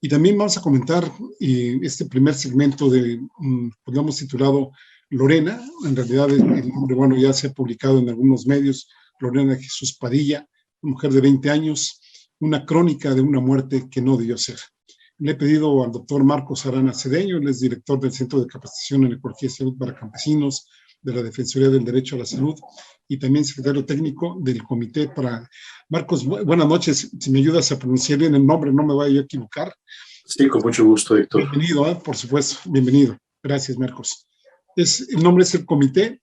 Y también vamos a comentar este primer segmento de, pues lo hemos titulado Lorena. En realidad el nombre, bueno, ya se ha publicado en algunos medios. Lorena Jesús Padilla, mujer de 20 años, una crónica de una muerte que no debió ser. Le he pedido al doctor Marcos Arana Cedeño, él es director del Centro de Capacitación en Ecología y Salud para Campesinos de la Defensoría del Derecho a la Salud y también secretario técnico del Comité para... Marcos, buenas noches. Si me ayudas a pronunciar bien el nombre, no me vaya a equivocar. Sí, con mucho gusto, Héctor. Bienvenido, por supuesto, bienvenido. Gracias, Marcos. El nombre es el Comité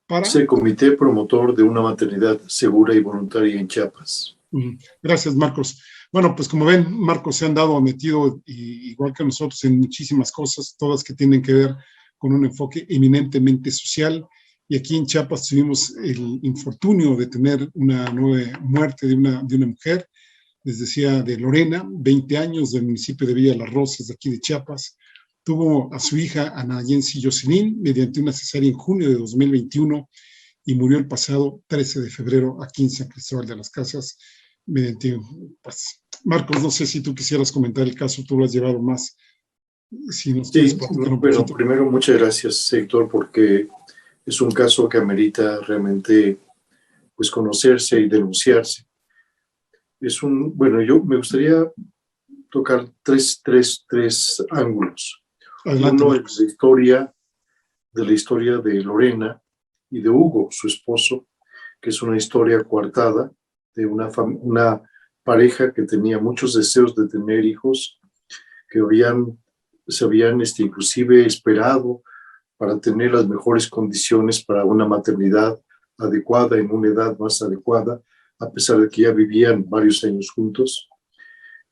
para... Es el Comité Promotor de una Maternidad Segura y Voluntaria en Chiapas. Gracias, Marcos. Bueno, pues como ven, Marcos se han metido, igual que nosotros, en muchísimas cosas, todas que tienen que ver con un enfoque eminentemente social. Y aquí en Chiapas tuvimos el infortunio de tener una nueva muerte de una mujer, les decía, de Lorena, 20 años, del municipio de Villa Las Rosas, de aquí de Chiapas. Tuvo a su hija Ana Yensi Jocelyn mediante una cesárea en junio de 2021 y murió el pasado 13 de febrero aquí en San Cristóbal de las Casas mediante, pues, Marcos, no sé si tú quisieras comentar el caso, tú lo has llevado más. Si nos quieres platicar un bueno, poquito. primero muchas gracias, Héctor, porque es un caso que amerita realmente pues conocerse y denunciarse. Bueno, yo me gustaría tocar tres ángulos. Adelante, Uno es la historia de Lorena y de Hugo, su esposo, que es una historia coartada de una pareja que tenía muchos deseos de tener hijos, que se habían inclusive esperado para tener las mejores condiciones para una maternidad adecuada en una edad más adecuada, a pesar de que ya vivían varios años juntos.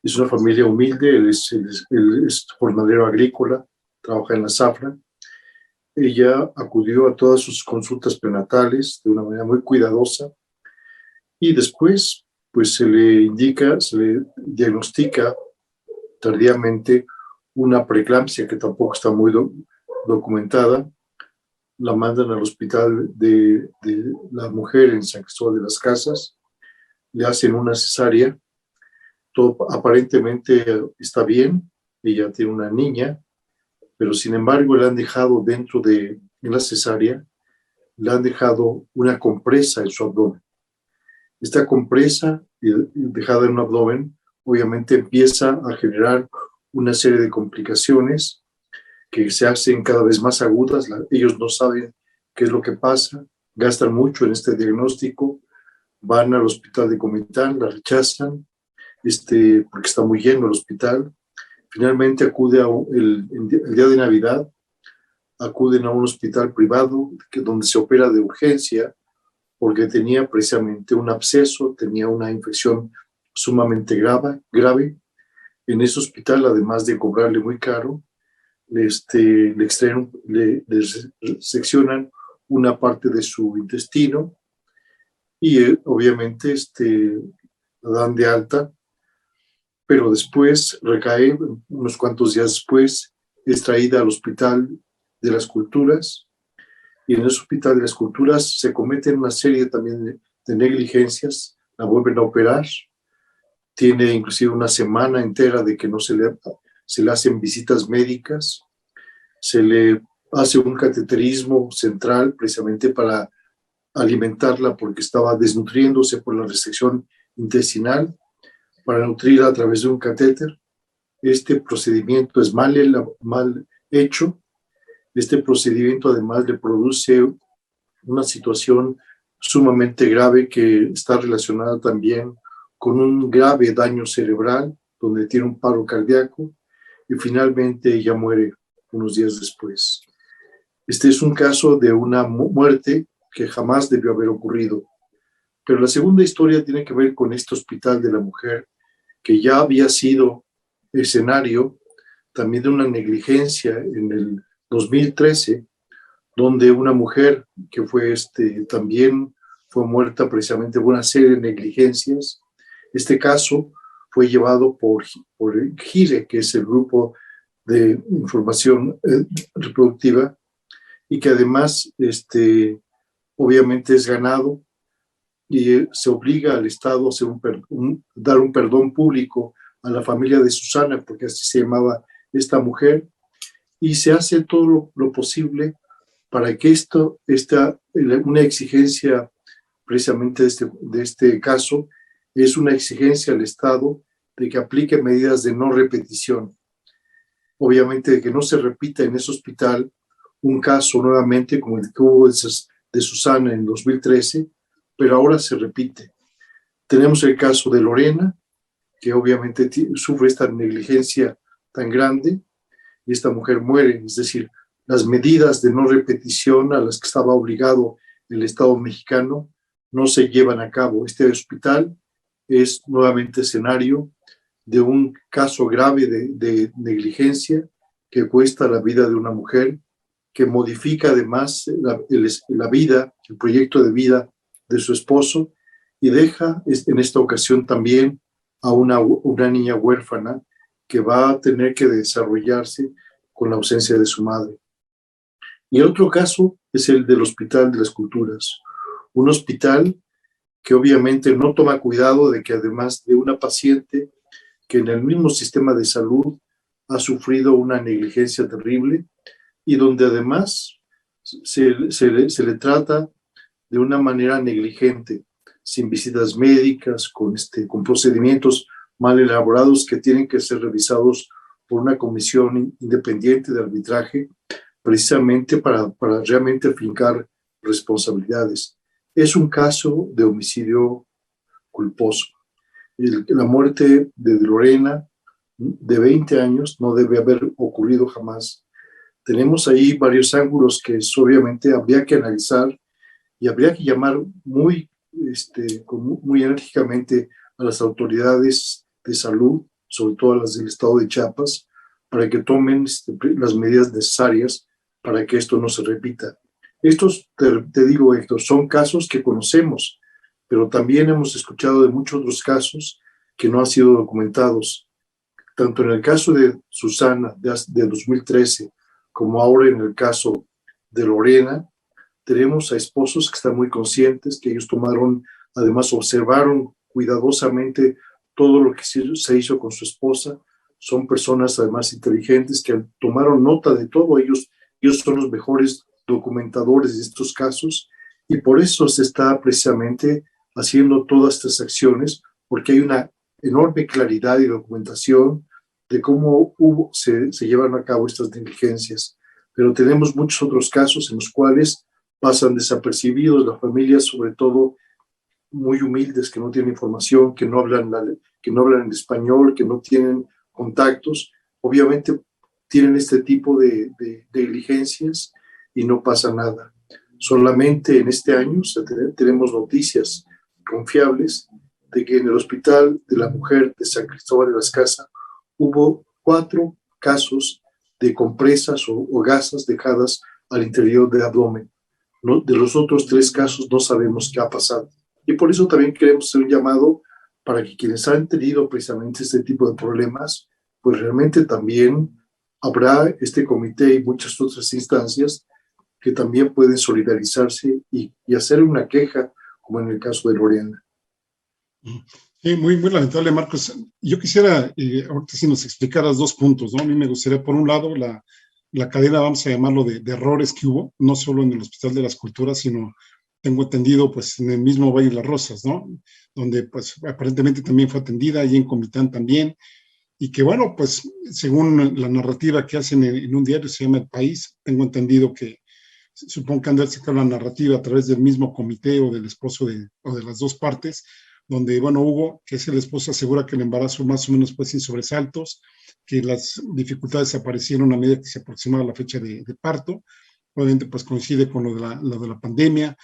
Es una familia humilde, él es jornalero agrícola, trabaja en la zafra. Ella acudió a todas sus consultas prenatales de una manera muy cuidadosa y después pues se le diagnostica tardíamente una preeclampsia que tampoco está muy documentada. La mandan al hospital de la mujer en San Cristóbal de las Casas, le hacen una cesárea, todo aparentemente está bien, ella tiene una niña, pero sin embargo le han dejado en la cesárea, le han dejado una compresa en su abdomen. Esta compresa dejada en un abdomen obviamente empieza a generar una serie de complicaciones que se hacen cada vez más agudas. Ellos no saben qué es lo que pasa, gastan mucho en este diagnóstico, van al hospital de Comitán, la rechazan, porque está muy lleno el hospital. Finalmente el día de Navidad, acuden a un hospital privado donde se opera de urgencia porque tenía precisamente un absceso, tenía una infección sumamente grave. En ese hospital, además de cobrarle muy caro, le seccionan una parte de su intestino y obviamente la dan de alta, pero después recae, unos cuantos días después, es traída al Hospital de las Culturas, y en ese Hospital de las Culturas se cometen una serie también de negligencias, la vuelven a operar, tiene inclusive una semana entera de que no se le hacen visitas médicas, se le hace un cateterismo central precisamente para alimentarla porque estaba desnutriéndose por la restricción intestinal, para nutrirla a través de un catéter. Este procedimiento es mal hecho. Este procedimiento además le produce una situación sumamente grave que está relacionada también con un grave daño cerebral, donde tiene un paro cardíaco y finalmente ella muere unos días después. Este es un caso de una muerte que jamás debió haber ocurrido. Pero la segunda historia tiene que ver con este Hospital de la Mujer, que ya había sido escenario también de una negligencia en el 2013, donde una mujer que también fue muerta precisamente por una serie de negligencias. Este caso fue llevado por GIRE, que es el Grupo de Información Reproductiva, y que además obviamente es ganado y se obliga al Estado a dar un perdón público a la familia de Susana, porque así se llamaba esta mujer, y se hace todo lo posible para que una exigencia precisamente de este caso, es una exigencia al Estado de que aplique medidas de no repetición. Obviamente de que no se repita en ese hospital un caso nuevamente como el que hubo de Susana en 2013, pero ahora se repite. Tenemos el caso de Lorena, que obviamente sufre esta negligencia tan grande y esta mujer muere, es decir, las medidas de no repetición a las que estaba obligado el Estado mexicano no se llevan a cabo. Este hospital es nuevamente escenario de un caso grave de negligencia que cuesta la vida de una mujer, que modifica además la vida, el proyecto de vida de su esposo, y deja en esta ocasión también a una niña huérfana que va a tener que desarrollarse con la ausencia de su madre. Y el otro caso es el del Hospital de las Culturas, un hospital que obviamente no toma cuidado de que además de una paciente que en el mismo sistema de salud ha sufrido una negligencia terrible y donde además se le trata de una manera negligente, sin visitas médicas, con procedimientos mal elaborados que tienen que ser revisados por una comisión independiente de arbitraje, precisamente para realmente fincar responsabilidades. Es un caso de homicidio culposo. La muerte de Lorena, de 20 años, no debe haber ocurrido jamás. Tenemos ahí varios ángulos que obviamente habría que analizar y habría que llamar muy enérgicamente a las autoridades de salud, sobre todo a las del estado de Chiapas, para que tomen las medidas necesarias para que esto no se repita. Estos, te digo, Héctor, son casos que conocemos, pero también hemos escuchado de muchos otros casos que no han sido documentados, tanto en el caso de Susana de 2013, como ahora en el caso de Lorena. Tenemos a esposos que están muy conscientes, que ellos además observaron cuidadosamente todo lo que se hizo con su esposa. Son personas además inteligentes que tomaron nota de todo. Ellos son los mejores documentadores de estos casos y por eso se está precisamente haciendo todas estas acciones, porque hay una enorme claridad y documentación de cómo se llevan a cabo estas negligencias. Pero tenemos muchos otros casos en los cuales pasan desapercibidos, las familias sobre todo muy humildes, que no tienen información, que no hablan en español, que no tienen contactos, obviamente tienen este tipo de negligencias y no pasa nada. Solamente en este año tenemos noticias confiables de que en el Hospital de la Mujer de San Cristóbal de las Casas hubo 4 casos de compresas o gasas dejadas al interior del abdomen. ¿No? De los otros 3 casos no sabemos qué ha pasado. Y por eso también queremos hacer un llamado para que quienes han tenido precisamente este tipo de problemas, pues realmente también habrá este comité y muchas otras instancias que también pueden solidarizarse y hacer una queja, como en el caso de Lorena. Sí, muy, muy lamentable, Marcos. Yo quisiera, ahorita si nos explicaras 2 puntos, ¿no? A mí me gustaría, por un lado, la cadena, vamos a llamarlo, de errores que hubo, no solo en el Hospital de las Culturas, sino, tengo entendido, pues en el mismo Valle de las Rosas, ¿no? Donde, pues, aparentemente también fue atendida, y en Comitán también, y que, bueno, pues, según la narrativa que hacen en un diario, se llama El País, tengo entendido que, supongo que han de sacar la narrativa a través del mismo comité o del esposo o de las 2 partes, donde, bueno, Hugo, que es el esposo, asegura que el embarazo más o menos fue sin sobresaltos, que las dificultades aparecieron a medida que se aproximaba la fecha de parto. Obviamente, pues coincide con lo de la pandemia.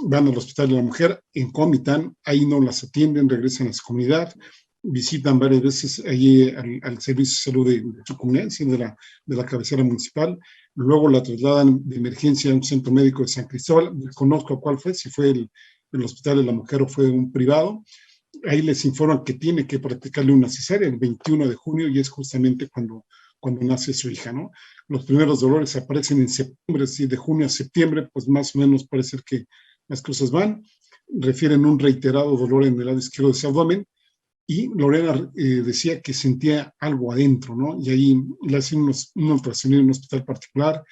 Van al Hospital de la Mujer en Comitán, ahí no las atienden, regresan a su comunidad, visitan varias veces allí al servicio de salud de su comunidad, de la cabecera municipal. Luego la trasladan de emergencia a un centro médico de San Cristóbal. Desconozco cuál fue, si fue el Hospital de la Mujer o fue un privado. Ahí les informan que tiene que practicarle una cesárea el 21 de junio y es justamente cuando nace su hija, ¿no? Los primeros dolores aparecen en septiembre, sí, de junio a septiembre, pues más o menos parece que las cosas van. Refieren un reiterado dolor en el lado izquierdo de su abdomen y Lorena decía que sentía algo adentro, ¿no? Y ahí le hacían un ultrasonido en un hospital particular.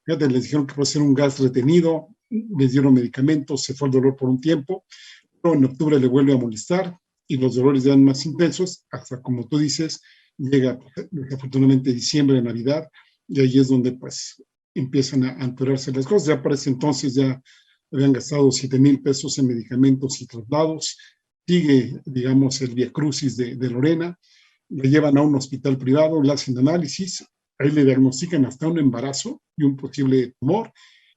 Fíjate, les dijeron que puede ser un gas retenido, les dieron medicamentos, se fue el dolor por un tiempo, pero en octubre le vuelve a molestar y los dolores ya más intensos, hasta como tú dices, llega desafortunadamente diciembre, Navidad, y ahí es donde pues empiezan a empeorarse las cosas. Ya para ese entonces ya habían gastado 7,000 pesos en medicamentos y traslados. Sigue, digamos, el viacrucis de Lorena, le llevan a un hospital privado, le hacen análisis, ahí le diagnostican hasta un embarazo y un posible tumor,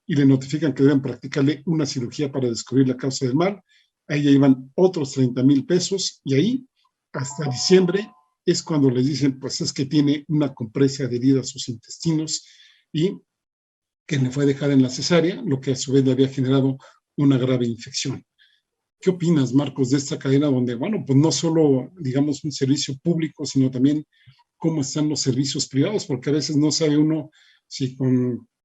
y le notifican que deben practicarle una cirugía para descubrir la causa del mal. Ahí ya iban otros 30,000 pesos, y ahí, hasta diciembre, es cuando les dicen, pues es que tiene una compresa adherida a sus intestinos y que le fue dejada en la cesárea, lo que a su vez le había generado una grave infección. ¿Qué opinas, Marcos, de esta cadena donde, bueno, pues no solo, digamos, un servicio público, sino también cómo están los servicios privados? Porque a veces no sabe uno si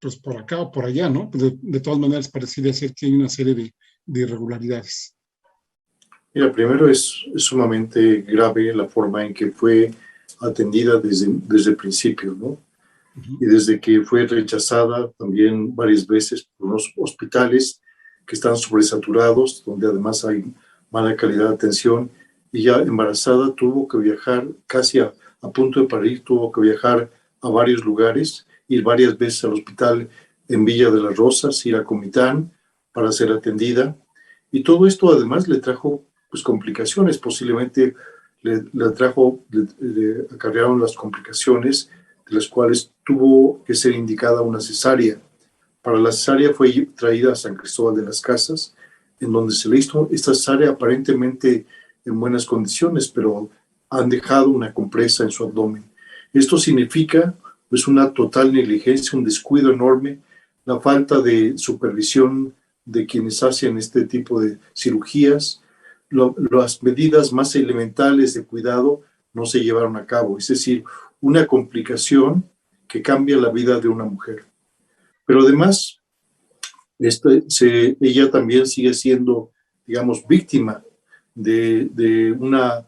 pues por acá o por allá, ¿no? Pues de todas maneras parecería ser que hay una serie de irregularidades. Mira, primero es sumamente grave la forma en que fue atendida desde el principio, ¿no? Y desde que fue rechazada también varias veces por unos hospitales que están sobresaturados, donde además hay mala calidad de atención, y ya embarazada tuvo que viajar casi a punto de parir, tuvo que viajar a varios lugares, ir varias veces al hospital en Villa de las Rosas, ir a Comitán para ser atendida, y todo esto además le trajo pues complicaciones, posiblemente le acarrearon las complicaciones de las cuales tuvo que ser indicada una cesárea. Para la cesárea fue traída a San Cristóbal de las Casas, en donde se le hizo esta cesárea aparentemente en buenas condiciones, pero han dejado una compresa en su abdomen. Esto significa pues una total negligencia, un descuido enorme, la falta de supervisión de quienes hacen este tipo de cirugías, las medidas más elementales de cuidado no se llevaron a cabo, es decir, una complicación que cambia la vida de una mujer. Pero además, ella también sigue siendo, digamos, víctima de una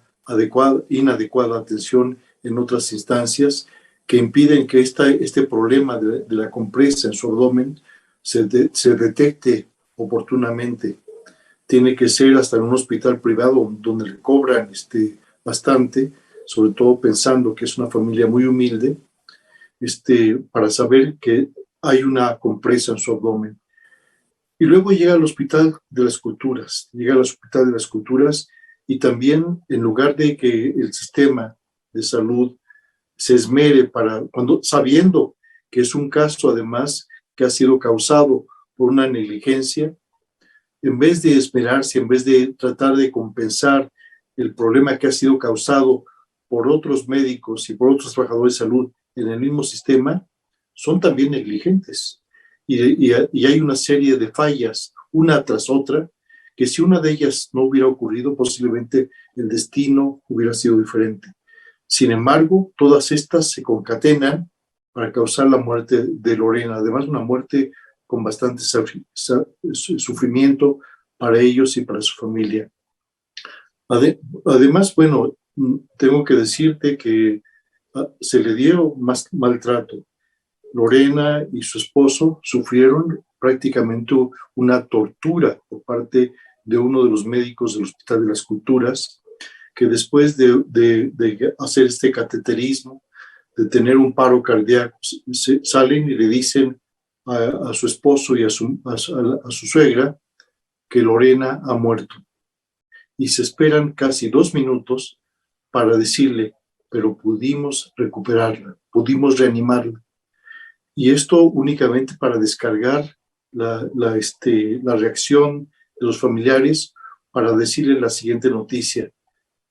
inadecuada atención en otras instancias que impiden que este problema de la compresa en su abdomen se detecte oportunamente. Tiene que ser hasta en un hospital privado donde le cobran bastante, sobre todo pensando que es una familia muy humilde, para saber que hay una compresa en su abdomen. Y luego llega al Hospital de las Culturas, y también en lugar de que el sistema de salud se esmere sabiendo que es un caso además que ha sido causado por una negligencia, en vez de esmerarse, en vez de tratar de compensar el problema que ha sido causado por otros médicos y por otros trabajadores de salud en el mismo sistema, son también negligentes. Y hay una serie de fallas, una tras otra, que si una de ellas no hubiera ocurrido, posiblemente el destino hubiera sido diferente. Sin embargo, todas estas se concatenan para causar la muerte de Lorena, además una muerte con bastante sufrimiento para ellos y para su familia. Además, bueno, tengo que decirte que se le dieron más maltrato. Lorena y su esposo sufrieron prácticamente una tortura por parte de uno de los médicos del Hospital de las Culturas, que después de hacer este cateterismo, de tener un paro cardíaco, salen y le dicen a su esposo y a su suegra que Lorena ha muerto. Y se esperan casi 2 minutos para decirle, pero pudimos recuperarla, pudimos reanimarla. Y esto únicamente para descargar la reacción de los familiares, para decirle la siguiente noticia: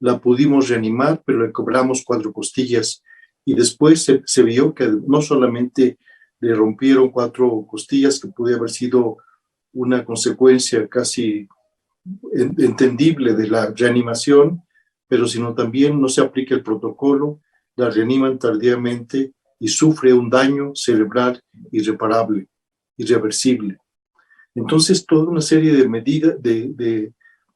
la pudimos reanimar, pero le cobramos 4 costillas. Y después se vio que no solamente le rompieron 4 costillas, que podía haber sido una consecuencia casi entendible de la reanimación, pero sino también no se aplica el protocolo, la reaniman tardíamente y sufre un daño cerebral irreparable, irreversible. Entonces, toda una serie de medidas, de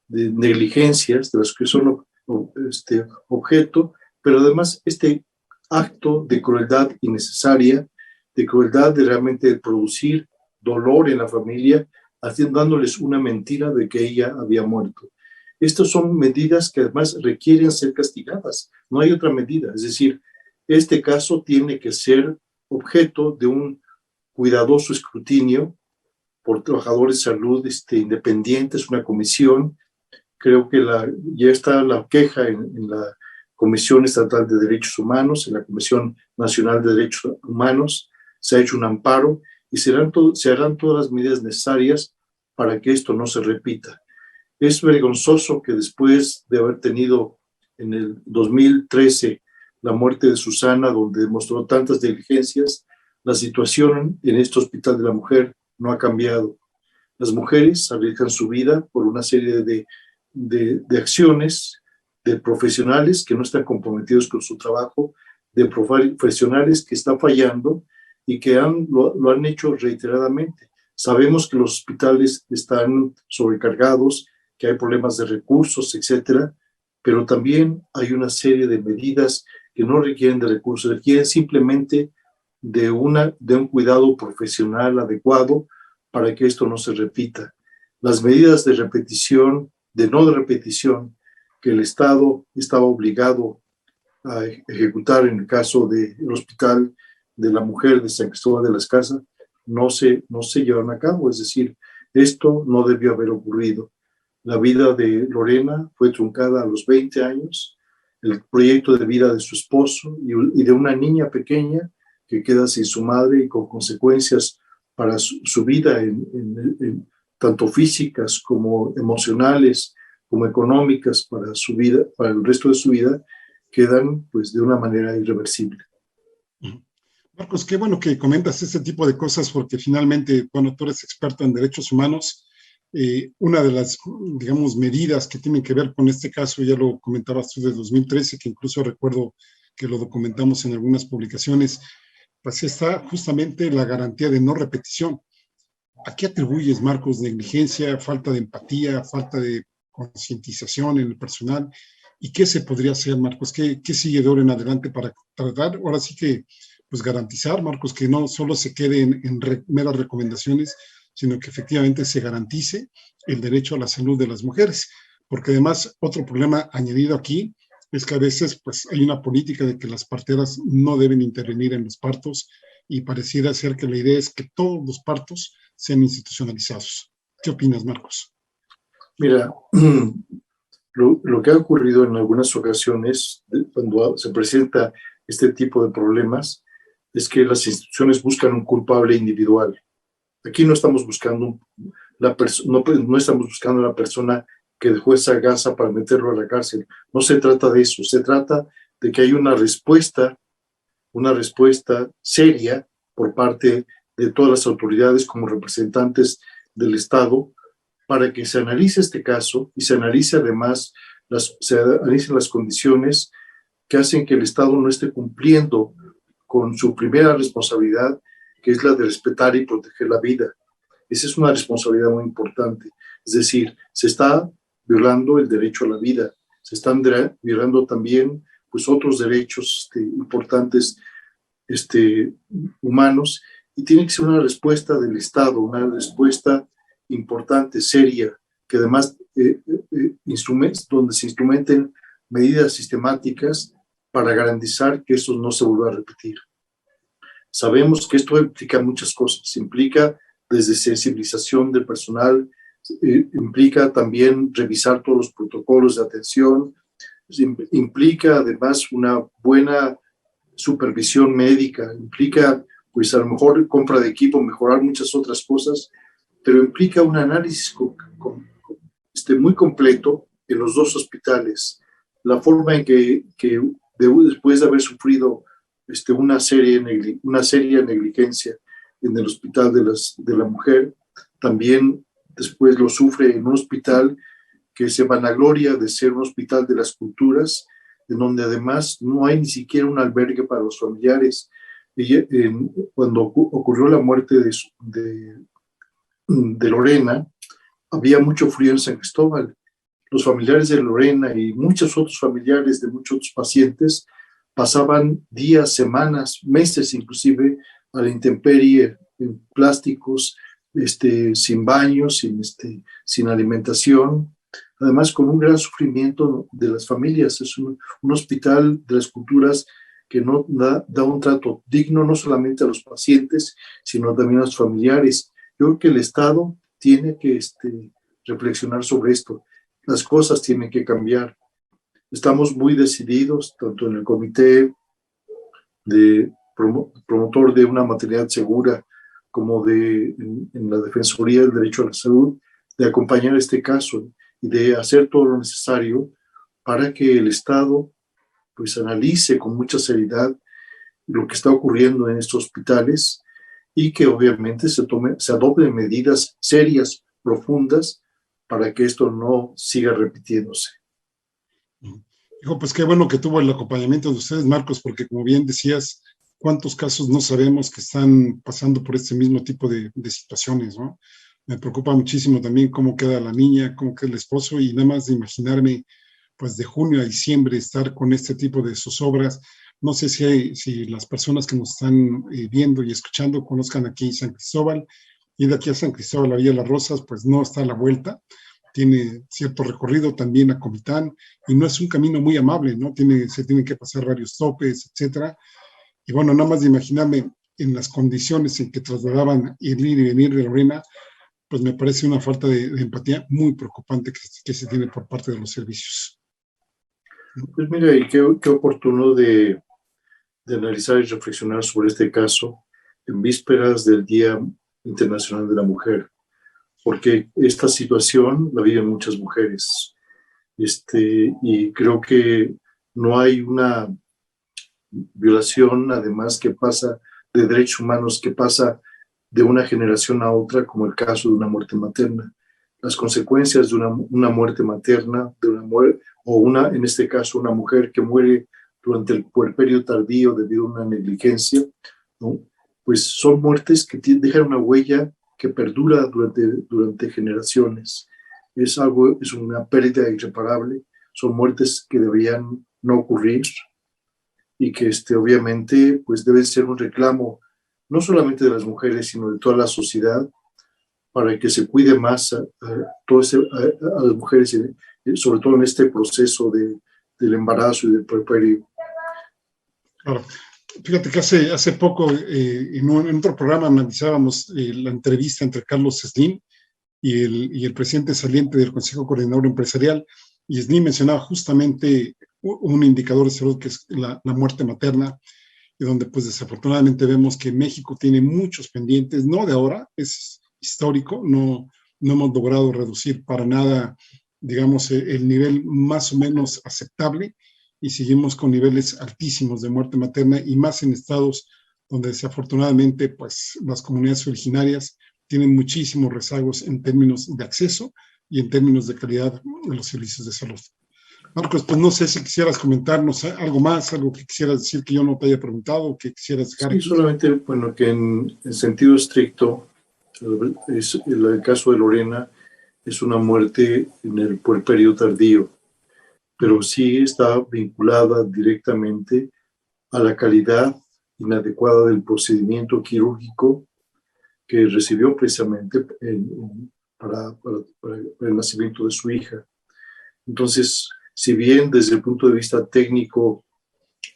negligencias, de las que son objeto, pero además este acto de crueldad innecesaria, de crueldad de realmente producir dolor en la familia, dándoles una mentira de que ella había muerto. Estas son medidas que además requieren ser castigadas, no hay otra medida, es decir, este caso tiene que ser objeto de un cuidadoso escrutinio por trabajadores de salud independientes, una comisión. Creo que ya está la queja en la Comisión Estatal de Derechos Humanos, en la Comisión Nacional de Derechos Humanos, se ha hecho un amparo y se harán todas las medidas necesarias para que esto no se repita. Es vergonzoso que después de haber tenido en el 2013 la muerte de Susana, donde demostró tantas diligencias, la situación en este Hospital de la Mujer no ha cambiado. Las mujeres arriesgan su vida por una serie de acciones de profesionales que no están comprometidos con su trabajo, de profesionales que están fallando y que lo han hecho reiteradamente. Sabemos que los hospitales están sobrecargados, que hay problemas de recursos, etcétera, pero también hay una serie de medidas que no requieren de recursos, requieren simplemente de un cuidado profesional adecuado para que esto no se repita. Las medidas de repetición, de no repetición, que el Estado estaba obligado a ejecutar en el caso del Hospital de la Mujer de San Cristóbal de las Casas, no se llevaron a cabo, es decir, esto no debió haber ocurrido. La vida de Lorena fue truncada a los 20 años, el proyecto de vida de su esposo y de una niña pequeña que queda sin su madre y con consecuencias para su vida, tanto físicas como emocionales, como económicas para su vida, para el resto de su vida, quedan pues de una manera irreversible. Marcos, qué bueno que comentas este tipo de cosas porque finalmente, bueno, tú eres experto en derechos humanos. Una de las, digamos, medidas que tienen que ver con este caso, ya lo comentabas tú de 2013, que incluso recuerdo que lo documentamos en algunas publicaciones, pues está justamente la garantía de no repetición. ¿A qué atribuyes, Marcos, negligencia, falta de empatía, falta de concientización en el personal? ¿Y qué se podría hacer, Marcos? ¿Qué sigue de ahora en adelante para tratar, ahora sí que, pues garantizar, Marcos, que no solo se quede en meras recomendaciones, sino que efectivamente se garantice el derecho a la salud de las mujeres? Porque además, otro problema añadido aquí es que a veces pues, hay una política de que las parteras no deben intervenir en los partos y pareciera ser que la idea es que todos los partos sean institucionalizados. ¿Qué opinas, Marcos? Mira, lo que ha ocurrido en algunas ocasiones cuando se presenta este tipo de problemas es que las instituciones buscan un culpable individual. Aquí no estamos buscando no estamos buscando la persona que dejó esa gasa para meterlo a la cárcel. No se trata de eso, se trata de que hay una respuesta seria por parte de todas las autoridades como representantes del Estado para que se analice este caso y se analice además se analicen las condiciones que hacen que el Estado no esté cumpliendo con su primera responsabilidad, que es la de respetar y proteger la vida. Esa es una responsabilidad muy importante. Es decir, se está violando el derecho a la vida, se están violando también pues, otros derechos importantes humanos, y tiene que ser una respuesta del Estado, una respuesta importante, seria, que además donde se instrumenten medidas sistemáticas para garantizar que eso no se vuelva a repetir. Sabemos que esto implica muchas cosas, implica desde sensibilización del personal, implica también revisar todos los protocolos de atención, implica además una buena supervisión médica, implica pues a lo mejor compra de equipo, mejorar muchas otras cosas, pero implica un análisis muy completo en los dos hospitales, la forma en que después de haber sufrido una seria negligencia en el Hospital de la Mujer, también después lo sufre en un hospital que se vanagloria de ser un hospital de las culturas, en donde además no hay ni siquiera un albergue para los familiares. Cuando ocurrió la muerte de Lorena, había mucho frío en San Cristóbal. los familiares de Lorena y muchos otros familiares de muchos otros pacientes pasaban días, semanas, meses inclusive a la intemperie, en plásticos, sin baños, sin alimentación, además con un gran sufrimiento de las familias. Es un hospital de las culturas que no da un trato digno no solamente a los pacientes, sino también a los familiares. Yo creo que el Estado tiene que reflexionar sobre esto. Las cosas tienen que cambiar. Estamos muy decididos, tanto en el comité de promotor de una maternidad segura como en la Defensoría del Derecho a la Salud, de acompañar este caso y de hacer todo lo necesario para que el Estado pues analice con mucha seriedad lo que está ocurriendo en estos hospitales y que obviamente se adopten medidas serias, profundas, para que esto no siga repitiéndose. Dijo, pues qué bueno que tuvo el acompañamiento de ustedes, Marcos, porque como bien decías, cuántos casos no sabemos que están pasando por este mismo tipo de situaciones, ¿no? Me preocupa muchísimo también cómo queda la niña, cómo queda el esposo, y nada más de imaginarme, pues de junio a diciembre estar con este tipo de zozobras. No sé si las personas que nos están viendo y escuchando conozcan aquí San Cristóbal, y de aquí a San Cristóbal, la Villa Las Rosas, pues no está a la vuelta, tiene cierto recorrido también a Comitán, y no es un camino muy amable, ¿no? Se tienen que pasar varios topes, etcétera. Y bueno, nada más de imaginarme en las condiciones en que trasladaban ir y venir de Lorena, pues me parece una falta de empatía muy preocupante que se tiene por parte de los servicios. Pues mira, y qué oportuno de analizar y reflexionar sobre este caso en vísperas del Día Internacional de la Mujer, porque esta situación la viven muchas mujeres, y creo que no hay una violación, además, que pasa de derechos humanos, que pasa de una generación a otra, como el caso de una muerte materna. Las consecuencias de una muerte materna, en este caso, una mujer que muere durante el puerperio tardío debido a una negligencia, ¿no? Pues son muertes que dejan una huella que perdura durante generaciones. Es una pérdida irreparable, son muertes que deberían no ocurrir y que obviamente pues debe ser un reclamo no solamente de las mujeres, sino de toda la sociedad, para que se cuide más a las mujeres, sobre todo en este proceso del embarazo y del puerperio. Claro. Fíjate que hace poco en otro programa analizábamos la entrevista entre Carlos Slim y el presidente saliente del Consejo Coordinador Empresarial, y Slim mencionaba justamente un indicador de salud que es la muerte materna, y donde pues desafortunadamente vemos que México tiene muchos pendientes, no de ahora, es histórico, no hemos logrado reducir para nada, digamos, el nivel más o menos aceptable, y seguimos con niveles altísimos de muerte materna, y más en estados donde desafortunadamente pues las comunidades originarias tienen muchísimos rezagos en términos de acceso y en términos de calidad de los servicios de salud. Marcos, pues no sé si quisieras comentarnos algo más, algo que quisieras decir que yo no te haya preguntado, que quisieras dejar. Sí, solamente, bueno, que en sentido estricto, el caso de Lorena es una muerte en el puerperio tardío, pero sí está vinculada directamente a la calidad inadecuada del procedimiento quirúrgico que recibió precisamente para el nacimiento de su hija. Entonces, si bien desde el punto de vista técnico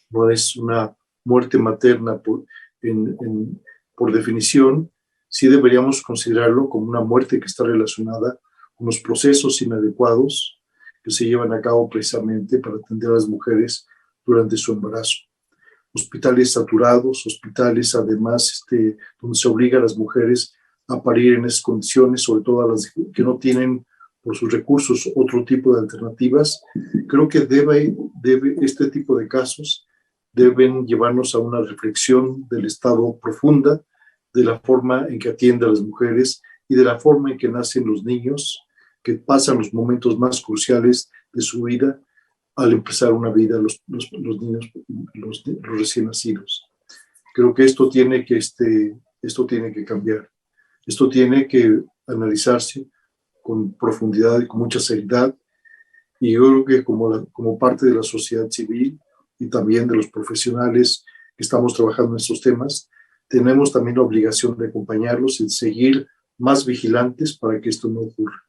no es una muerte materna por definición, sí deberíamos considerarlo como una muerte que está relacionada con los procesos inadecuados que se llevan a cabo precisamente para atender a las mujeres durante su embarazo. Hospitales saturados, hospitales además donde se obliga a las mujeres a parir en esas condiciones, sobre todo a las que no tienen por sus recursos otro tipo de alternativas. Creo que este tipo de casos deben llevarnos a una reflexión del Estado profunda, de la forma en que atiende a las mujeres y de la forma en que nacen los niños, que pasan los momentos más cruciales de su vida al empezar una vida, los niños, los recién nacidos. Creo que esto tiene que cambiar. Esto tiene que analizarse con profundidad y con mucha seriedad, Y yo creo que como parte de la sociedad civil y también de los profesionales que estamos trabajando en estos temas, tenemos también la obligación de acompañarlos y de seguir más vigilantes para que esto no ocurra.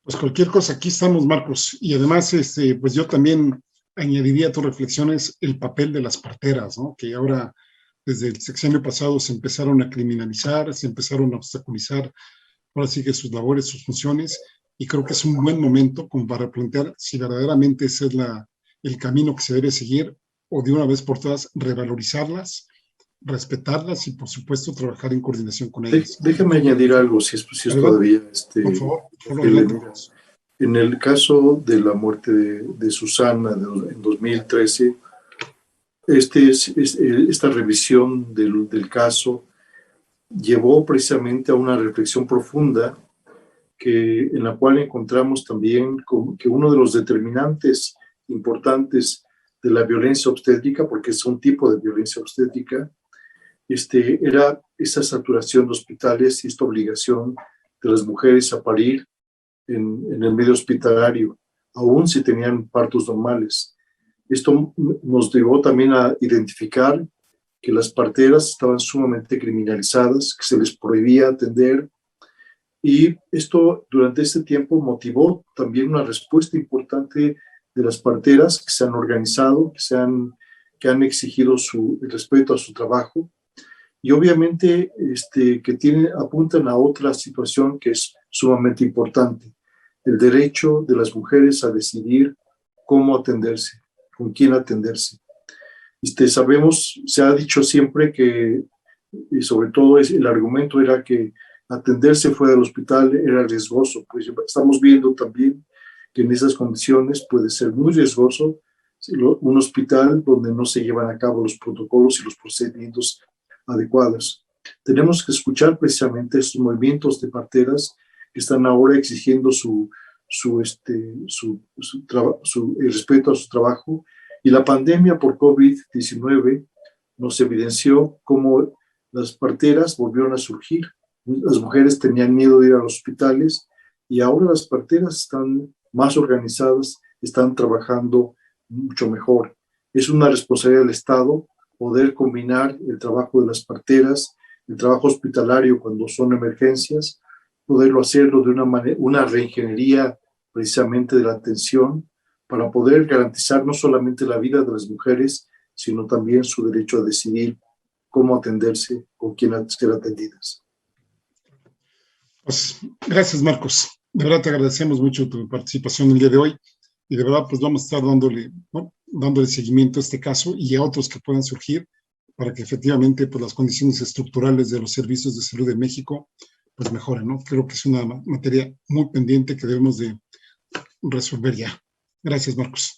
Pues cualquier cosa, aquí estamos, Marcos. Y además, pues yo también añadiría a tus reflexiones el papel de las parteras, ¿no? Que ahora, desde el sexenio pasado, se empezaron a criminalizar, se empezaron a obstaculizar, ahora sí que sus labores, sus funciones, y creo que es un buen momento como para plantear si verdaderamente ese es el camino que se debe seguir, o de una vez por todas revalorizarlas, respetarlas y, por supuesto, trabajar en coordinación con ellas. Déjame añadir algo, si es todavía por favor, en el caso de la muerte de Susana en 2013, esta revisión del caso llevó precisamente a una reflexión profunda en la cual encontramos también que uno de los determinantes importantes de la violencia obstétrica, porque es un tipo de violencia obstétrica, era esa saturación de hospitales y esta obligación de las mujeres a parir en el medio hospitalario, aun si tenían partos normales. Esto nos llevó también a identificar que las parteras estaban sumamente criminalizadas, que se les prohibía atender, y esto durante este tiempo motivó también una respuesta importante de las parteras que se han organizado, que han exigido el respeto a su trabajo, y obviamente que apuntan a otra situación que es sumamente importante, el derecho de las mujeres a decidir cómo atenderse, con quién atenderse. Sabemos, se ha dicho siempre que, y sobre todo el argumento era que atenderse fuera del hospital era riesgoso, pues estamos viendo también que en esas condiciones puede ser muy riesgoso un hospital donde no se llevan a cabo los protocolos y los procedimientos adecuados. Tenemos que escuchar precisamente estos movimientos de parteras que están ahora exigiendo el respeto a su trabajo, y la pandemia por COVID-19 nos evidenció cómo las parteras volvieron a surgir. Las mujeres tenían miedo de ir a los hospitales y ahora las parteras están más organizadas, están trabajando mucho mejor. Es una responsabilidad del Estado poder combinar el trabajo de las parteras, el trabajo hospitalario cuando son emergencias, poderlo hacerlo de una reingeniería precisamente de la atención para poder garantizar no solamente la vida de las mujeres, sino también su derecho a decidir cómo atenderse, con quién ser atendidas. Pues gracias, Marcos. De verdad te agradecemos mucho tu participación el día de hoy, y de verdad pues vamos a estar dándole seguimiento a este caso y a otros que puedan surgir para que efectivamente pues, las condiciones estructurales de los servicios de salud de México pues mejoren, ¿no? Creo que es una materia muy pendiente que debemos de resolver ya. Gracias, Marcos.